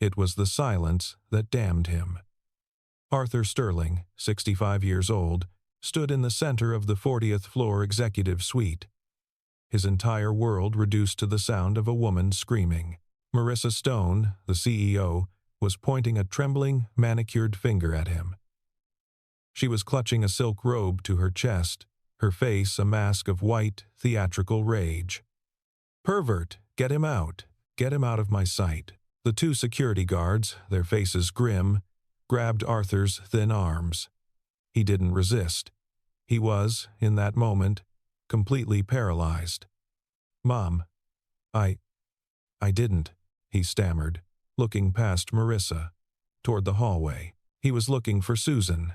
It was the silence that damned him. Arthur Sterling, 65 years old, stood in the center of the 40th floor executive suite. His entire world reduced to the sound of a woman screaming. Marissa Stone, the CEO, was pointing a trembling, manicured finger at him. She was clutching a silk robe to her chest, her face a mask of white, theatrical rage. "Pervert, get him out. Get him out of my sight." The two security guards, their faces grim, grabbed Arthur's thin arms. He didn't resist. He was, in that moment, completely paralyzed. "Mom, I didn't," he stammered, looking past Marissa, toward the hallway. He was looking for Susan.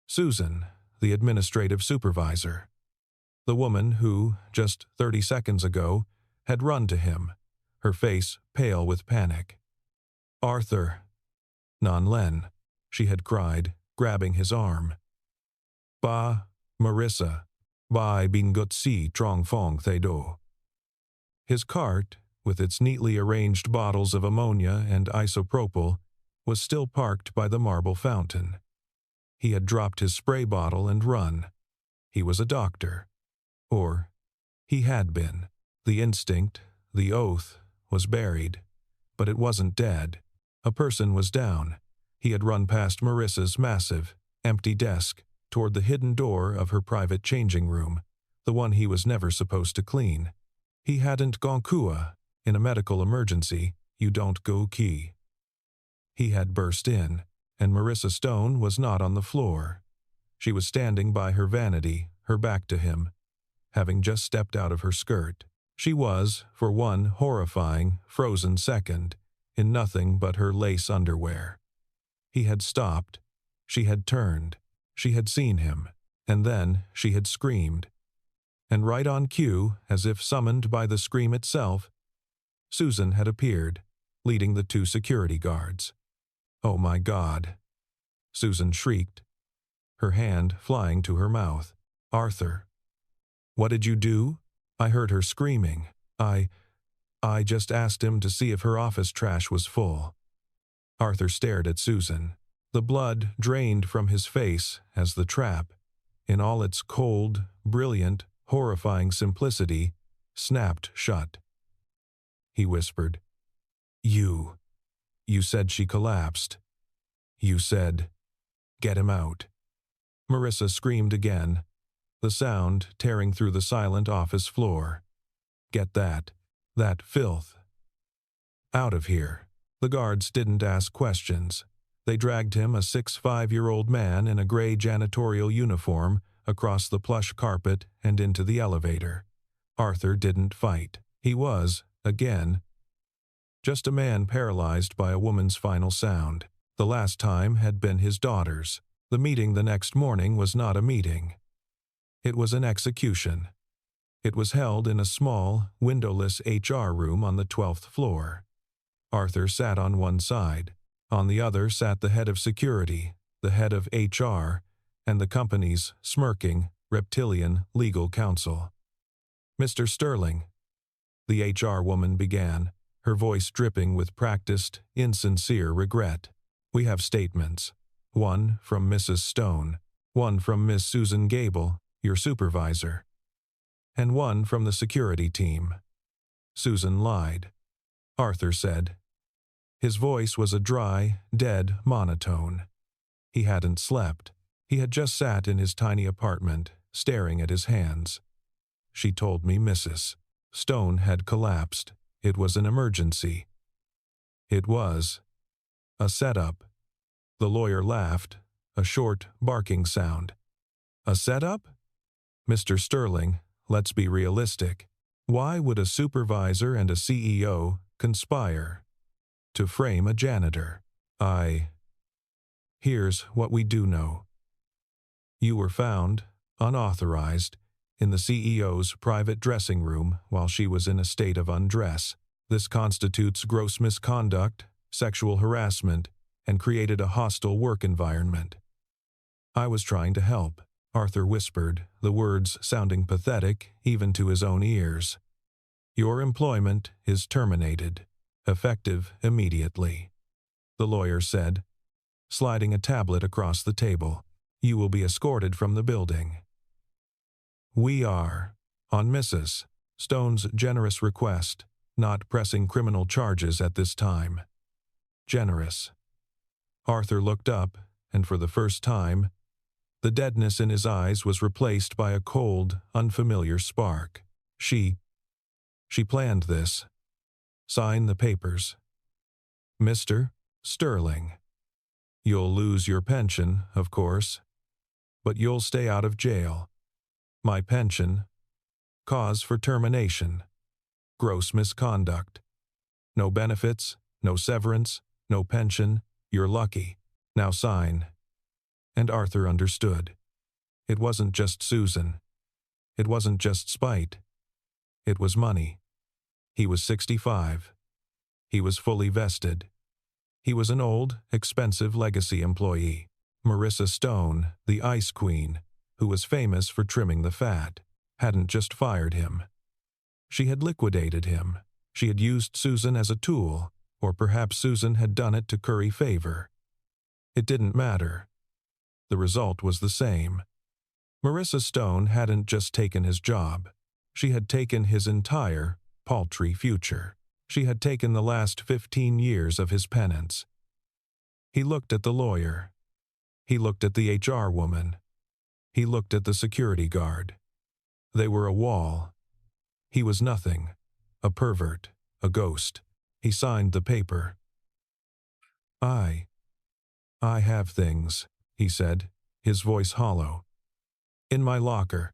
Susan, the administrative supervisor. The woman who, just 30 seconds ago, had run to him, her face pale with panic. "Arthur." "Non Len," she had cried, grabbing his arm. "Ba, Marissa, ba bin gut si trong fong thay do." His cart, with its neatly arranged bottles of ammonia and isopropyl, was still parked by the marble fountain. He had dropped his spray bottle and run. He was a doctor. Or, he had been. The instinct, the oath, was buried. But it wasn't dead. A person was down. He had run past Marissa's massive, empty desk, toward the hidden door of her private changing room, the one he was never supposed to clean. He hadn't gone kua. In a medical emergency, you don't go key. He had burst in, and Marissa Stone was not on the floor. She was standing by her vanity, her back to him, having just stepped out of her skirt. She was, for one horrifying, frozen second, in nothing but her lace underwear. He had stopped. She had turned. She had seen him. And then she had screamed. And right on cue, as if summoned by the scream itself, Susan had appeared, leading the two security guards. "Oh my God!" Susan shrieked, her hand flying to her mouth. "Arthur." "What did you do?" I heard her screaming. I just asked him to see if her office trash was full." Arthur stared at Susan. The blood drained from his face as the trap, in all its cold, brilliant, horrifying simplicity, snapped shut. He whispered, You said she collapsed. You said, get him out." Marissa screamed again, the sound tearing through the silent office floor. "Get that filth out of here." The guards didn't ask questions. They dragged him, a 65-year-old man in a gray janitorial uniform, across the plush carpet and into the elevator. Arthur didn't fight. He was, again, just a man paralyzed by a woman's final sound. The last time had been his daughter's. The meeting the next morning was not a meeting. It was an execution. It was held in a small, windowless HR room on the 12th floor. Arthur sat on one side. On the other sat the head of security, the head of HR, and the company's smirking, reptilian legal counsel. "Mr. Sterling," the HR woman began, her voice dripping with practiced, insincere regret. "We have statements. One from Mrs. Stone, one from Miss Susan Gable, your supervisor, and one from the security team." Susan lied. Arthur said. His voice was a dry, dead monotone. He hadn't slept. He had just sat in his tiny apartment, staring at his hands. "She told me Mrs. Stone had collapsed. It was an emergency." It was. A setup. The lawyer laughed, a short, barking sound. "A setup? Mr. Sterling, let's be realistic. Why would a supervisor and a CEO conspire to frame a janitor? Here's what we do know. You were found, unauthorized, in the CEO's private dressing room while she was in a state of undress. This constitutes gross misconduct, sexual harassment, and created a hostile work environment. I was trying to help, Arthur whispered, the words sounding pathetic even to his own ears. Your employment is terminated. effective immediately. The lawyer said, sliding a tablet across the table. You will be escorted from the building. We are, on Mrs. Stone's generous request, not pressing criminal charges at this time. Generous. Arthur looked up, and for the first time, the deadness in his eyes was replaced by a cold, unfamiliar spark. She planned this. Sign the papers. Mr. Sterling. You'll lose your pension, of course, but you'll stay out of jail. My pension. Cause for termination. Gross misconduct. No benefits, no severance, no pension. You're lucky. Now sign. And Arthur understood. It wasn't just Susan. It wasn't just spite. It was money. He was 65. He was fully vested. He was an old, expensive legacy employee. Marissa Stone, the ice queen, who was famous for trimming the fat, hadn't just fired him. She had liquidated him. She had used Susan as a tool, or perhaps Susan had done it to curry favor. It didn't matter. The result was the same. Marissa Stone hadn't just taken his job. She had taken his entire, paltry future. She had taken the last 15 years of his penance. He looked at the lawyer. He looked at the HR woman. He looked at the security guard. They were a wall. He was nothing. A pervert. A ghost. He signed the paper. I have things, he said, his voice hollow. In my locker.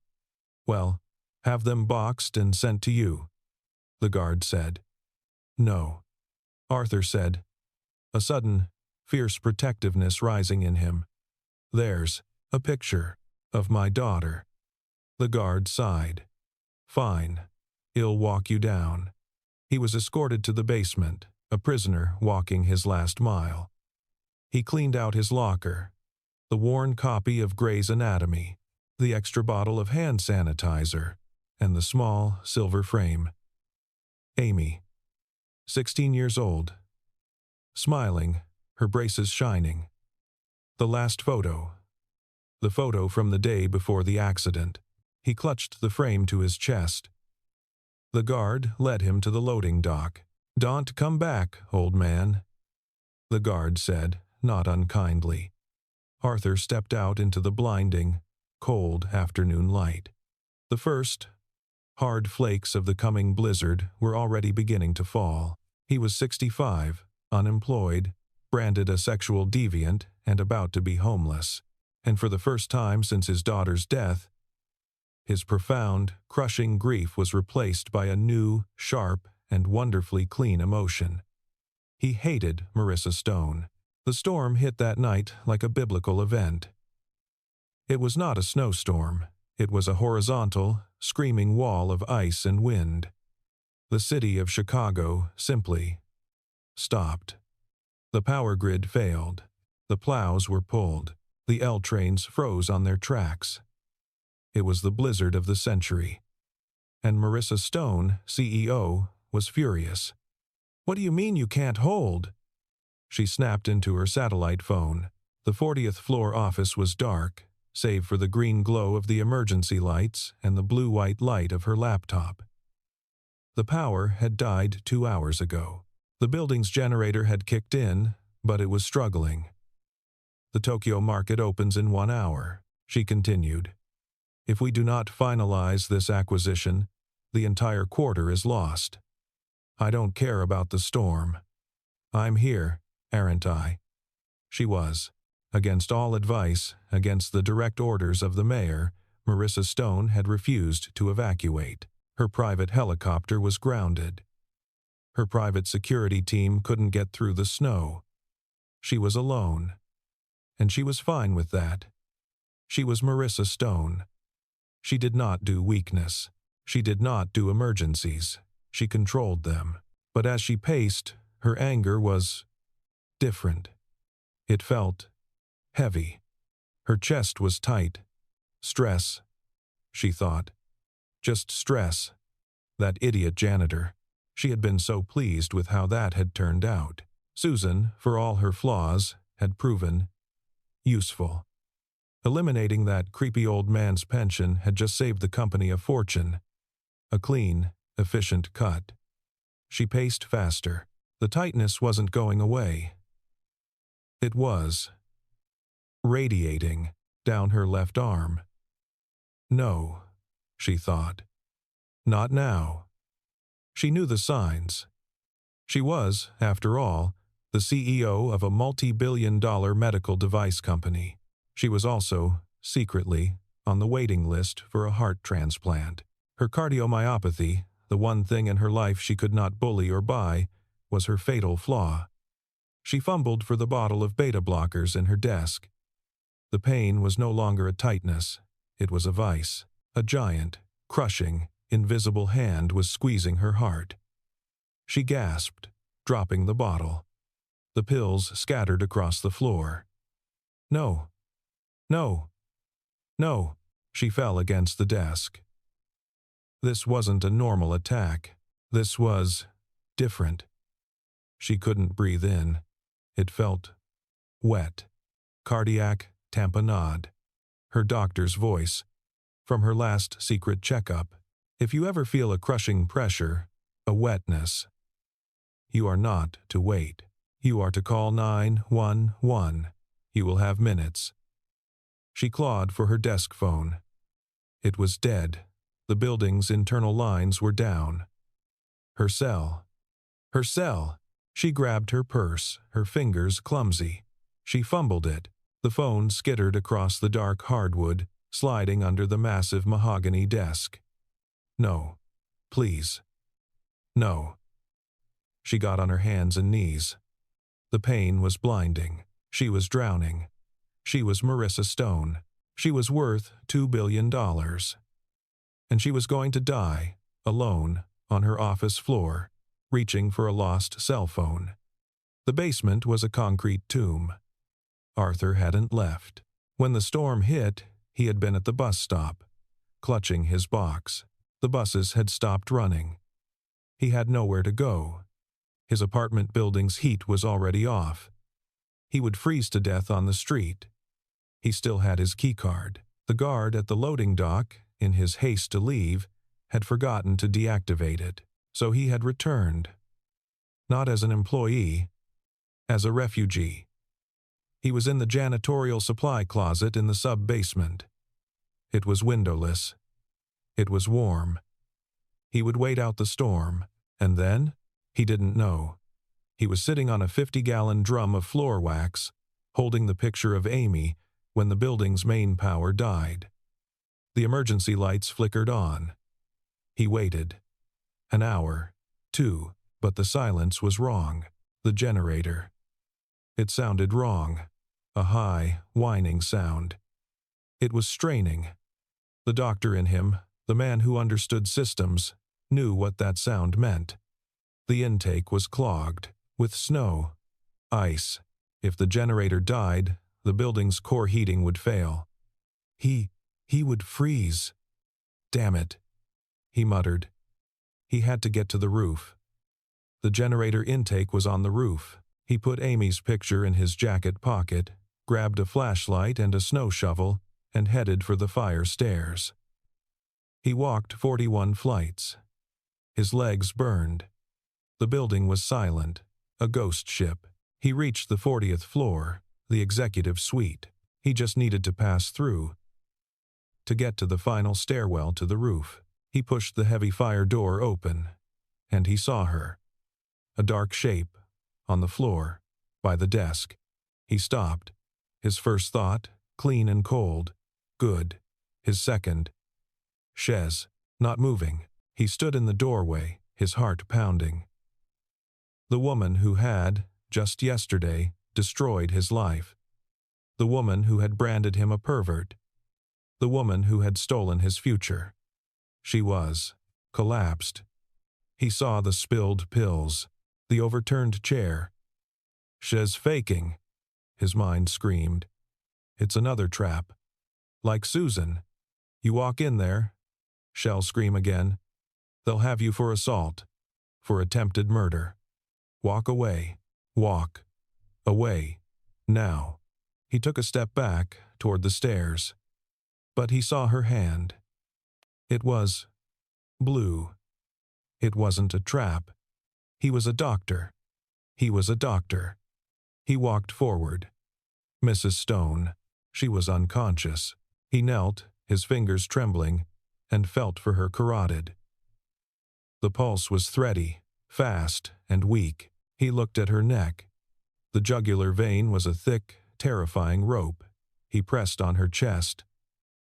Well, have them boxed and sent to you, the guard said. No, Arthur said, a sudden, fierce protectiveness rising in him. There's a picture of my daughter. The guard sighed. Fine, he'll walk you down. He was escorted to the basement, a prisoner walking his last mile. He cleaned out his locker, the worn copy of Gray's Anatomy, the extra bottle of hand sanitizer, and the small silver frame. Amy, 16 years old, smiling, her braces shining. The last photo. The photo from the day before the accident. He clutched the frame to his chest. The guard led him to the loading dock. Don't come back, old man, the guard said, not unkindly. Arthur stepped out into the blinding, cold afternoon light. The first, hard flakes of the coming blizzard were already beginning to fall. He was 65, unemployed, branded a sexual deviant, and about to be homeless. And for the first time since his daughter's death, his profound, crushing grief was replaced by a new, sharp, and wonderfully clean emotion. He hated Marissa Stone. The storm hit that night like a biblical event. It was not a snowstorm. It was a horizontal, screaming wall of ice and wind. The city of Chicago simply stopped. The power grid failed. The plows were pulled. The L trains froze on their tracks. It was the blizzard of the century. And Marissa Stone, CEO, was furious. What do you mean you can't hold? She snapped into her satellite phone. The 40th floor office was dark, save for the green glow of the emergency lights and the blue-white light of her laptop. The power had died 2 hours ago. The building's generator had kicked in, but it was struggling. The Tokyo market opens in 1 hour, she continued. If we do not finalize this acquisition, the entire quarter is lost. I don't care about the storm. I'm here, aren't I? She was. Against all advice, against the direct orders of the mayor, Marissa Stone had refused to evacuate. Her private helicopter was grounded. Her private security team couldn't get through the snow. She was alone. And she was fine with that. She was Marissa Stone. She did not do weakness. She did not do emergencies. She controlled them. But as she paced, her anger was different. It felt heavy. Her chest was tight. Stress, she thought. Just stress. That idiot janitor. She had been so pleased with how that had turned out. Susan, for all her flaws, had proven useful. Eliminating that creepy old man's pension had just saved the company a fortune. A clean, efficient cut. She paced faster. The tightness wasn't going away. It was radiating down her left arm. No, she thought. Not now. She knew the signs. She was, after all, the CEO of a multi-billion-dollar medical device company. She was also, secretly, on the waiting list for a heart transplant. Her cardiomyopathy, the one thing in her life she could not bully or buy, was her fatal flaw. She fumbled for the bottle of beta blockers in her desk. The pain was no longer a tightness. It was a vice. A giant, crushing, invisible hand was squeezing her heart. She gasped, dropping the bottle. The pills scattered across the floor. No. No. No. She fell against the desk. This wasn't a normal attack. This was different. She couldn't breathe in. It felt wet. Cardiac tamponade. Her doctor's voice. From her last secret checkup. If you ever feel a crushing pressure, a wetness, you are not to wait. You are to call 911. You will have minutes. She clawed for her desk phone. It was dead. The building's internal lines were down. Her cell. Her cell. She grabbed her purse, her fingers clumsy. She fumbled it. The phone skittered across the dark hardwood, sliding under the massive mahogany desk. No. Please. No. She got on her hands and knees. The pain was blinding. She was drowning. She was Marissa Stone. She was worth $2 billion. And she was going to die, alone, on her office floor, reaching for a lost cell phone. The basement was a concrete tomb. Arthur hadn't left. When the storm hit, he had been at the bus stop, clutching his box. The buses had stopped running. He had nowhere to go. His apartment building's heat was already off. He would freeze to death on the street. He still had his keycard. The guard at the loading dock, in his haste to leave, had forgotten to deactivate it, so he had returned. Not as an employee, as a refugee. He was in the janitorial supply closet in the sub-basement. It was windowless. It was warm. He would wait out the storm, and then, he didn't know. He was sitting on a 50-gallon drum of floor wax, holding the picture of Amy when the building's main power died. The emergency lights flickered on. He waited. An hour, 2, but the silence was wrong. The generator. It sounded wrong. A high, whining sound. It was straining. The doctor in him, the man who understood systems, knew what that sound meant. The intake was clogged, with snow, ice. If the generator died, the building's core heating would fail. He would freeze. Damn it, he muttered. He had to get to the roof. The generator intake was on the roof. He put Amy's picture in his jacket pocket, grabbed a flashlight and a snow shovel, and headed for the fire stairs. He walked 41 flights. His legs burned. The building was silent, a ghost ship. He reached the 40th floor, the executive suite. He just needed to pass through. To get to the final stairwell to the roof, he pushed the heavy fire door open, and he saw her. A dark shape, on the floor, by the desk. He stopped. His first thought, clean and cold. Good. His second. Chez, not moving. He stood in the doorway, his heart pounding. The woman who had, just yesterday, destroyed his life. The woman who had branded him a pervert. The woman who had stolen his future. She was collapsed. He saw the spilled pills, the overturned chair. Chez faking, his mind screamed. It's another trap. Like Susan. You walk in there, she'll scream again. They'll have you for assault. for attempted murder. Walk away. Walk. Away. Now. He took a step back toward the stairs. But he saw her hand. It was blue. It wasn't a trap. He was a doctor. He was a doctor. He walked forward. Mrs. Stone. She was unconscious. He knelt, his fingers trembling, and felt for her carotid. The pulse was thready, fast, and weak. He looked at her neck. The jugular vein was a thick, terrifying rope. He pressed on her chest.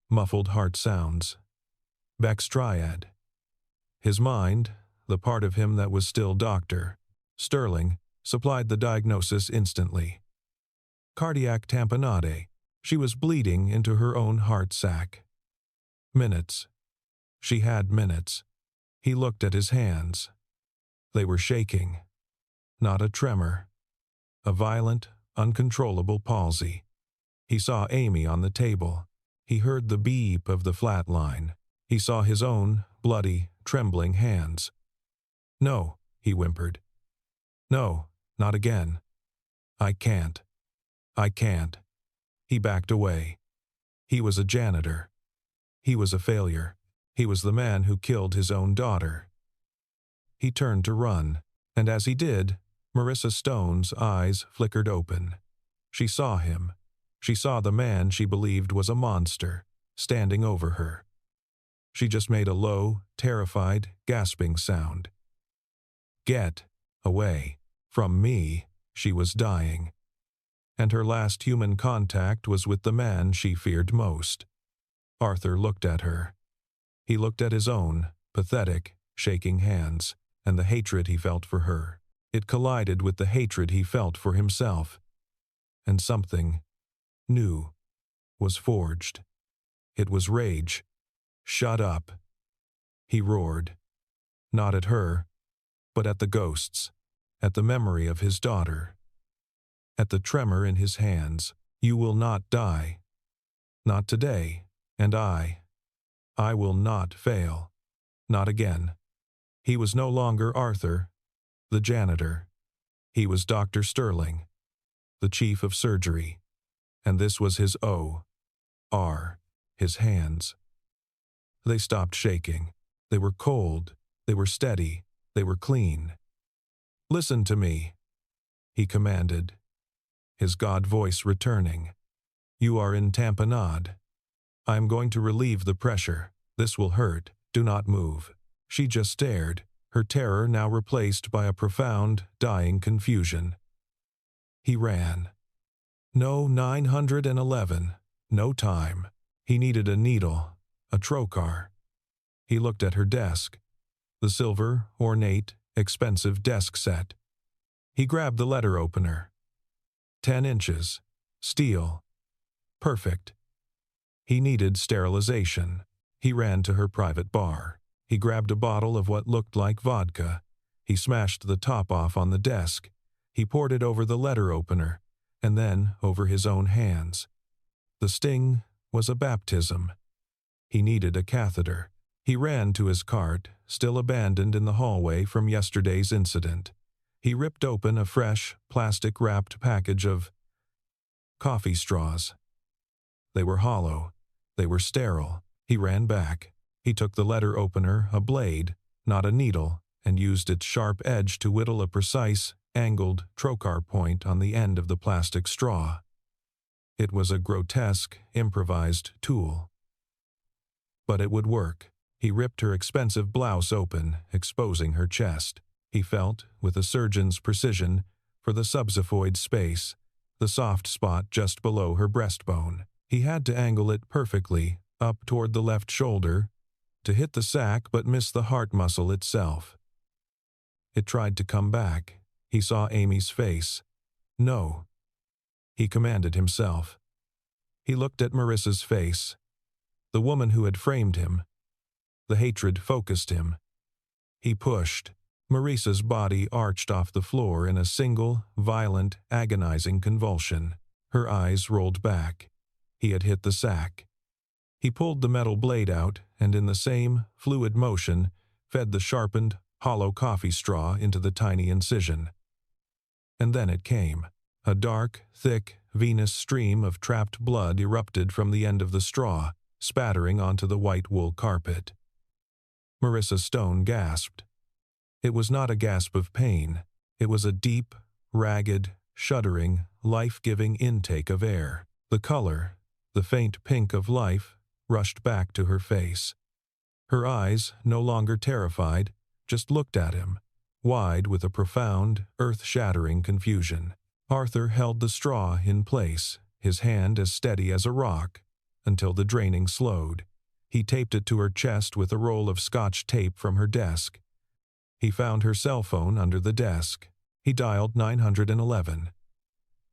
Muffled heart sounds. Beck's triad. His mind, the part of him that was still Dr. Sterling, supplied the diagnosis instantly. Cardiac tamponade. She was bleeding into her own heart sac. Minutes. She had minutes. He looked at his hands. They were shaking. Not a tremor. A violent, uncontrollable palsy. He saw Amy on the table. He heard the beep of the flat line. He saw his own bloody, trembling hands. "No," he whimpered. "No, not again. I can't. I can't." He backed away. He was a janitor. He was a failure. He was the man who killed his own daughter. He turned to run, and as he did, Marissa Stone's eyes flickered open. She saw him. She saw the man she believed was a monster, standing over her. She just made a low, terrified, gasping sound. "Get away from me," she was dying. And her last human contact was with the man she feared most. Arthur looked at her. He looked at his own, pathetic, shaking hands, and the hatred he felt for her. It collided with the hatred he felt for himself. And something new was forged. It was rage. "Shut up," he roared. Not at her, but at the ghosts, at the memory of his daughter, at the tremor in his hands. "You will not die. Not today, and I will not fail. Not again." He was no longer Arthur, the janitor. He was Dr. Sterling, the chief of surgery, and this was his O.R., his hands. They stopped shaking. They were cold. They were steady. They were clean. "Listen to me," he commanded, his God voice returning. "You are in tamponade. I am going to relieve the pressure. This will hurt. Do not move." She just stared, her terror now replaced by a profound, dying confusion. He ran. No 911. No time. He needed a needle, a trocar. He looked at her desk, the silver, ornate, expensive desk set. He grabbed the letter opener. 10 inches. Steel. Perfect. He needed sterilization. He ran to her private bar. He grabbed a bottle of what looked like vodka. He smashed the top off on the desk. He poured it over the letter opener, and then over his own hands. The sting was a baptism. He needed a catheter. He ran to his cart, still abandoned in the hallway from yesterday's incident. He ripped open a fresh, plastic-wrapped package of coffee straws. They were hollow. They were sterile. He ran back. He took the letter opener, a blade, not a needle, and used its sharp edge to whittle a precise, angled trocar point on the end of the plastic straw. It was a grotesque, improvised tool. But it would work. He ripped her expensive blouse open, exposing her chest. He felt, with a surgeon's precision, for the subxiphoid space, the soft spot just below her breastbone. He had to angle it perfectly, up toward the left shoulder, to hit the sac but miss the heart muscle itself. It tried to come back. He saw Amy's face. No. He commanded himself. He looked at Marissa's face, the woman who had framed him. The hatred focused him. He pushed. Marissa's body arched off the floor in a single, violent, agonizing convulsion. Her eyes rolled back. He had hit the sac. He pulled the metal blade out and in the same, fluid motion, fed the sharpened, hollow coffee straw into the tiny incision. And then it came. A dark, thick, venous stream of trapped blood erupted from the end of the straw, spattering onto the white wool carpet. Marissa Stone gasped. It was not a gasp of pain. It was a deep, ragged, shuddering, life-giving intake of air. The color, the faint pink of life, rushed back to her face. Her eyes, no longer terrified, just looked at him, wide with a profound, earth-shattering confusion. Arthur held the straw in place, his hand as steady as a rock, until the draining slowed. He taped it to her chest with a roll of Scotch tape from her desk. He found her cell phone under the desk. He dialed 911.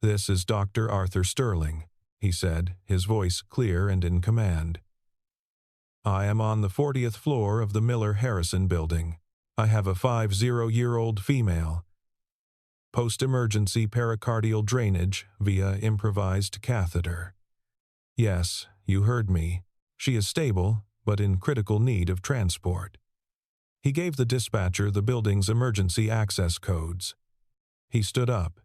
"This is Dr. Arthur Sterling," he said, his voice clear and in command. "I am on the 40th floor of the Miller-Harrison building. I have a 50-year-old female. Post-emergency pericardial drainage via improvised catheter. Yes, you heard me. She is stable, but in critical need of transport." He gave the dispatcher the building's emergency access codes. He stood up.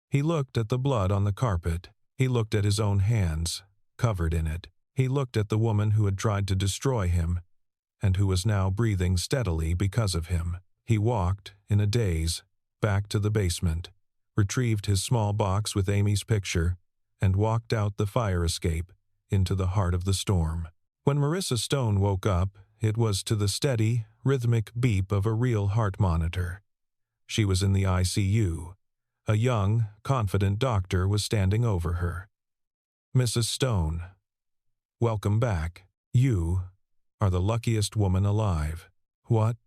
He looked at the blood on the carpet. He looked at his own hands, covered in it. He looked at the woman who had tried to destroy him, and who was now breathing steadily because of him. He walked, in a daze, back to the basement, retrieved his small box with Amy's picture, and walked out the fire escape into the heart of the storm. When Marissa Stone woke up, it was to the steady, rhythmic beep of a real heart monitor. She was in the ICU. A young, confident doctor was standing over her. "Mrs. Stone, welcome back. You are the luckiest woman alive." What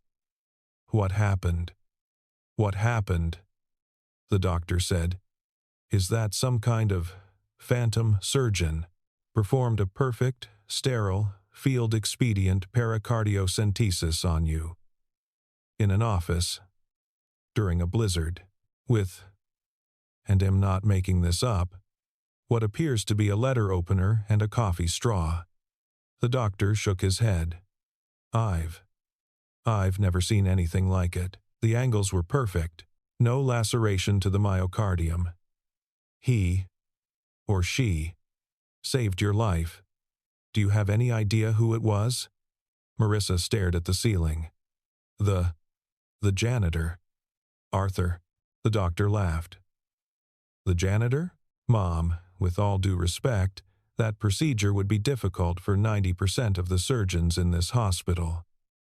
happened? What happened?" the doctor said. "Is that some kind of phantom surgeon performed a perfect, sterile, field-expedient pericardiocentesis on you? In an office, during a blizzard, with, and am not making this up, what appears to be a letter opener and a coffee straw." The doctor shook his head. I've never seen anything like it. The angles were perfect. No laceration to the myocardium. He, or she, saved your life. Do you have any idea who it was?" Marissa stared at the ceiling. The janitor. "Arthur." The doctor laughed. "The janitor? Mom, with all due respect, that procedure would be difficult for 90% of the surgeons in this hospital.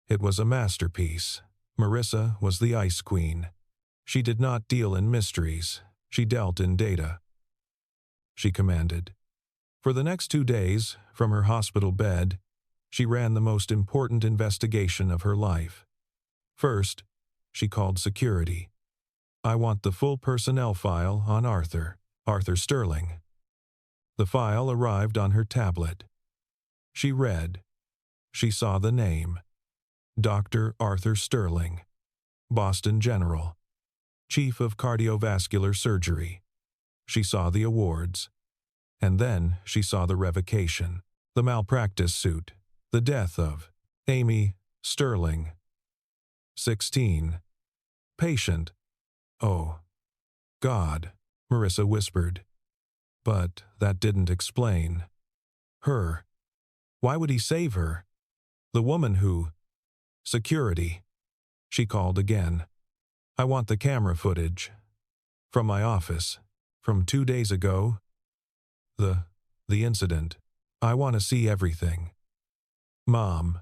It was a masterpiece. Marissa was the ice queen. She did not deal in mysteries. She dealt in data." She commanded. For the next 2 days, from her hospital bed, she ran the most important investigation of her life. First, she called security. "I want the full personnel file on Arthur Sterling." The file arrived on her tablet. She read. She saw the name. Dr. Arthur Sterling, Boston General, Chief of Cardiovascular Surgery. She saw the awards. And then she saw the revocation, the malpractice suit, the death of Amy Sterling. 16. Patient. "Oh, God," Marissa whispered. But that didn't explain. Her. Why would he save her? The woman who... Security. She called again. "I want the camera footage. From my office. From 2 days ago. The incident. I want to see everything. Mom."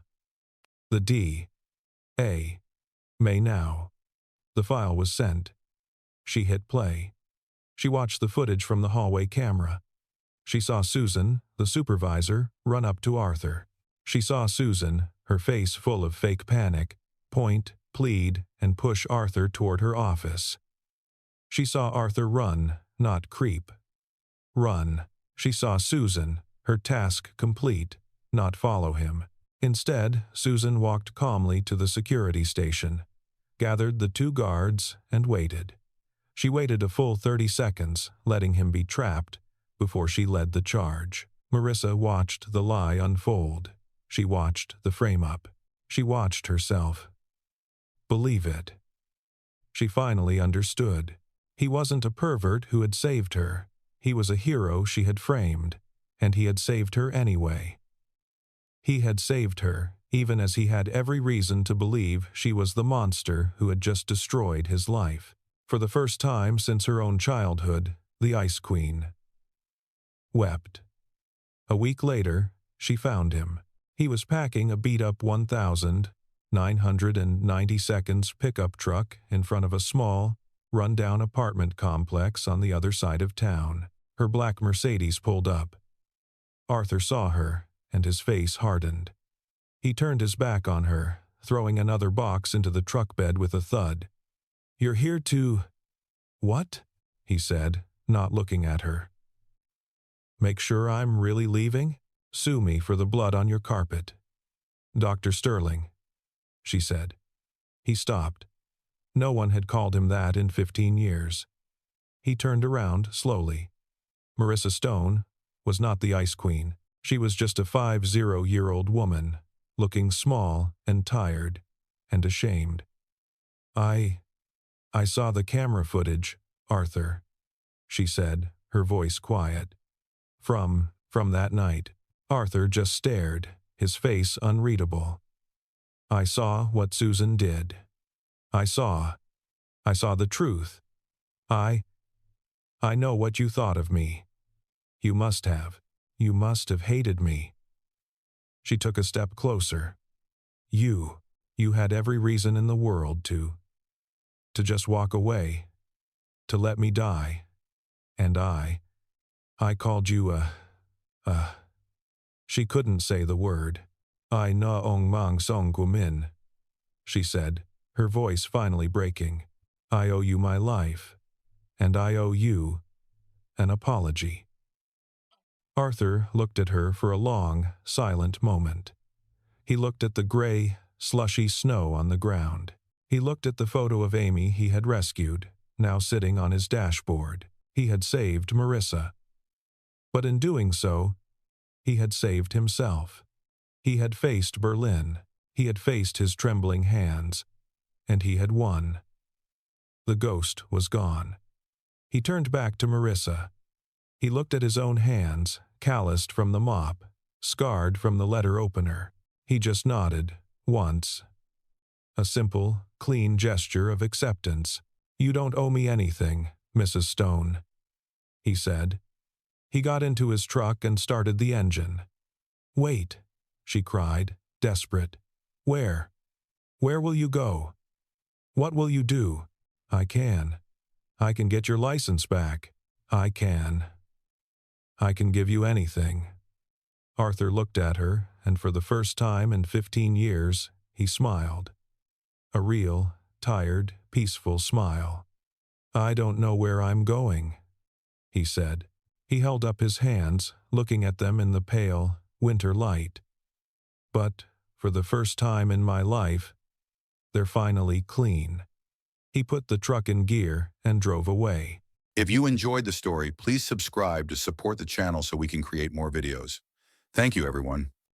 The D.A. May now. The file was sent. She hit play. She watched the footage from the hallway camera. She saw Susan, the supervisor, run up to Arthur. She saw Susan, her face full of fake panic, point, plead, and push Arthur toward her office. She saw Arthur run, not creep. Run. She saw Susan, her task complete, not follow him. Instead, Susan walked calmly to the security station, gathered the 2 guards, and waited. She waited a full 30 seconds, letting him be trapped, before she led the charge. Marissa watched the lie unfold. She watched the frame-up. She watched herself. Believe it. She finally understood. He wasn't a pervert who had saved her. He was a hero she had framed, and he had saved her anyway. He had saved her, even as he had every reason to believe she was the monster who had just destroyed his life. For the first time since her own childhood, the Ice Queen wept. A week later, she found him. He was packing a beat-up 1,992 pickup truck in front of a small, run-down apartment complex on the other side of town. Her black Mercedes pulled up. Arthur saw her, and his face hardened. He turned his back on her, throwing another box into the truck bed with a thud. "You're here to—" "What?" he said, not looking at her. "Make sure I'm really leaving? Sue me for the blood on your carpet." "Dr. Sterling," she said. He stopped. No one had called him that in 15 years. He turned around slowly. Marissa Stone was not the Ice Queen. She was just a 50-year-old woman, looking small and tired and ashamed. I saw the camera footage, Arthur," she said, her voice quiet. From that night." Arthur just stared, his face unreadable. "I saw what Susan did. I saw the truth. I know what you thought of me. You must have hated me." She took a step closer. You had every reason in the world to just walk away, to let me die. And I called you a. She couldn't say the word. "I na ong mang song kumin," she said, her voice finally breaking. "I owe you my life, and I owe you an apology." Arthur looked at her for a long, silent moment. He looked at the gray, slushy snow on the ground. He looked at the photo of Amy he had rescued, now sitting on his dashboard. He had saved Marissa. But in doing so, he had saved himself. He had faced Berlin. He had faced his trembling hands. And he had won. The ghost was gone. He turned back to Marissa. He looked at his own hands, calloused from the mop, scarred from the letter opener. He just nodded, once. A simple, clean gesture of acceptance. "You don't owe me anything, Mrs. Stone," he said. He got into his truck and started the engine. "Wait," she cried, desperate. Where will you go? What will you do?" I can get your license back. I can give you anything." Arthur looked at her, and for the first time in 15 years, he smiled. A real, tired, peaceful smile. "I don't know where I'm going," he said. He held up his hands, looking at them in the pale, winter light. "But, for the first time in my life, they're finally clean." He put the truck in gear and drove away. If you enjoyed the story, please subscribe to support the channel so we can create more videos. Thank you, everyone.